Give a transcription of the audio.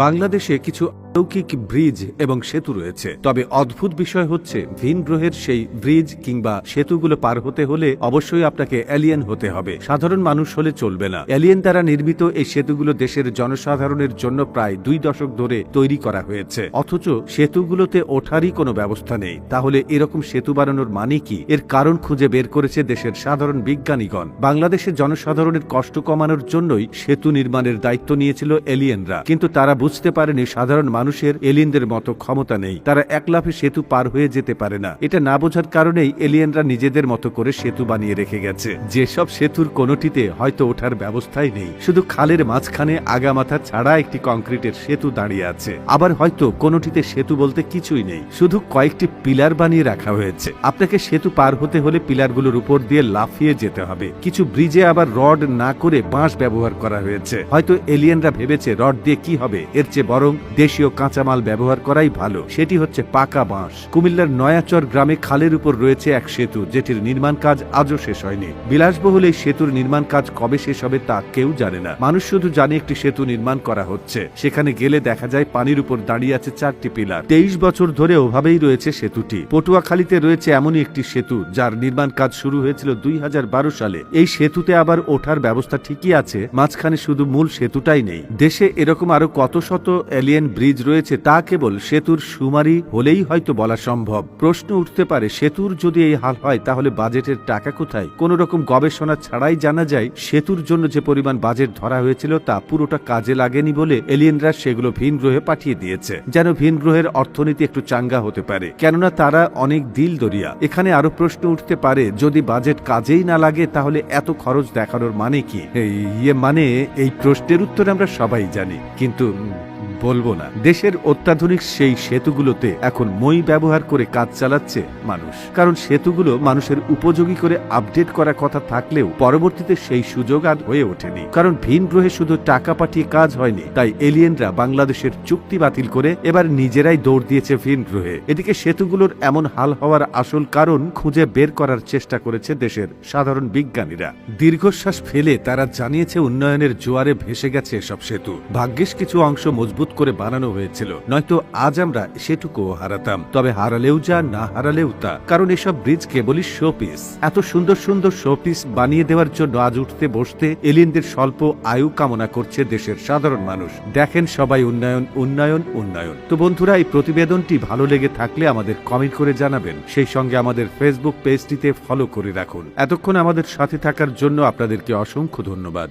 বাংলাদেশে কিছু অলৌকিক ব্রিজ এবং সেতু রয়েছে, তবে অদ্ভুত বিষয় হচ্ছে ভিন গ্রহের সেই ব্রিজ কিংবা সেতুগুলো পার হতে হলে অবশ্যই আপনাকে এলিয়েন হতে হবে, সাধারণ মানুষ হলে চলবে না। এলিয়েন দ্বারা নির্মিত এই সেতুগুলো দেশের জনসাধারণের জন্য প্রায় 2 দশক ধরে তৈরি করা হয়েছে, অথচ সেতুগুলোতে ওঠারই কোনো ব্যবস্থা নেই। তাহলে এরকম সেতু বানানোর মানে কি? এর কারণ খুঁজে বের করেছে দেশের সাধারণ বিজ্ঞানীগণ। বাংলাদেশের জনসাধারণের কষ্ট কমানোর জন্যই সেতু নির্মাণের দায়িত্ব নিয়েছিল এলিয়েনরা, কিন্তু তারা বুঝতে পারেনি সাধারণ মানুষের এলিয়েনদের মতো ক্ষমতা নেই, তারা এক লাফে সেতু পার হয়ে যেতে পারে না। এটা না বোঝার কারণেই এলিয়েনরা নিজেদের মতো করে সেতু বানিয়ে রেখে গেছে, যেসব সেতুর কোনোটিতে হয়তো ওঠার ব্যবস্থাই নেই, শুধু খালের মাঝখানে আগামাথা ছাড়া একটি কংক্রিটের সেতু দাঁড়িয়ে আছে। আবার হয়তো কোনোটিতে সেতু বলতে কিছুই নেই, শুধু কয়েকটি পিলার বানিয়ে রাখা হয়েছে। আপনাকে সেতু পার হতে হলে পিলারগুলোর উপর দিয়ে লাফিয়ে যেতে হবে। কিছু ব্রিজে আবার রড না করে বাঁশ ব্যবহার করা হয়েছে। হয়তো এলিয়েনরা ভেবেছে রড দিয়ে কি হবে, এর চেয়ে বরং দেশীয় কাঁচামাল ব্যবহার করাই ভালো, সেটি হচ্ছে পাকা বাঁশ। কুমিল্লার নয়াচর গ্রামে খালের উপর রয়েছে এক সেতু, যেটির নির্মাণ কাজ আজও শেষ হয়নি। বিলাসবহুল এই সেতুর নির্মাণ কাজ কবে শেষ হবে তা কেউ জানে না। মানুষ শুধু জানে একটি সেতু নির্মাণ করা হচ্ছে। সেখানে গেলে দেখা যায় পানির উপর দাঁড়িয়ে আছে 4টি পিলার। 23 বছর ধরে ওভাবেই রয়েছে সেতুটি। পটুয়াখালীতে রয়েছে এমনই একটি সেতু, যার নির্মাণ কাজ শুরু হয়েছিল 2012 সালে। এই সেতুতে আবার ওঠার ব্যবস্থা ঠিকই আছে, মাঝখানে শুধু মূল সেতুটাই নেই। দেশে এরকম আরো কত শত এলিয়েন ব্রিজ রয়েছে তা কেবল সেতুর সুমারি হলেই হয়তো বলা সম্ভব। প্রশ্ন উঠতে পারে, সেতুর যদি এই হাল হয় তাহলে বাজেটের টাকা কোথায়? কোন রকম গবেষণা ছাড়াই জানা যায় সেতুর জন্য যে পরিমাণ বাজেট ধরা হয়েছিল তা পুরোটা কাজে লাগেনি বলে এলিয়েনরা সেগুলো ভিন গ্রহে পাঠিয়ে দিয়েছে, যেন ভিন গ্রহের অর্থনীতি একটু চাঙ্গা হতে পারে, কেননা তারা অনেক দিল দরিয়া। এখানে আরো প্রশ্ন উঠতে পারে, যদি বাজেট কাজেই না লাগে তাহলে এত খরচ দেখানোর মানে কি? এই প্রশ্নের উত্তর আমরা সবাই জানি, কিন্তু বলবো না। দেশের অত্যাধুনিক সেই সেতুগুলোতে এখন মই ব্যবহার করে কাজ চালাচ্ছে মানুষ, কারণ সেতুগুলো মানুষের উপযোগী করে আপডেট করার কথা থাকলেও পরবর্তীতে সেই সুযোগ আর হয়ে ওঠেনি, কারণ ভিন গ্রহে শুধু টাকা পাঠিয়ে কাজ হয়নি। তাই এলিয়েনরা বাংলাদেশের চুক্তি বাতিল করে এবার নিজেরাই দৌড় দিয়েছে ভিন গ্রহে। এদিকে সেতুগুলোর এমন হাল হওয়ার আসল কারণ খুঁজে বের করার চেষ্টা করেছে দেশের সাধারণ বিজ্ঞানীরা। দীর্ঘশ্বাস ফেলে তারা জানিয়েছে উন্নয়নের জোয়ারে ভেসে গেছে এসব সেতু। ভাগ্যিস কিছু অংশ মজবুত করে বানানো হয়েছিল, নয়তো আজ আমরা সেটুকুও হারাতাম। তবে হারালেও যা, না হারালেও তা, কারণ এসব ব্রিজ কেবলই শোপিস। এত সুন্দর সুন্দর শোপিস বানিয়ে দেওয়ার জন্য আজ উঠতে বসতে এলিয়েনদের স্বল্প আয়ু কামনা করছে দেশের সাধারণ মানুষ। দেখেন সবাই উন্নয়ন উন্নয়ন উন্নয়ন। তো বন্ধুরা, এই প্রতিবেদনটি ভালো লেগে থাকলে আমাদের কমেন্ট করে জানাবেন, সেই সঙ্গে আমাদের ফেসবুক পেজটিতে ফলো করে রাখুন। এতক্ষণ আমাদের সাথে থাকার জন্য আপনাদেরকে অসংখ্য ধন্যবাদ।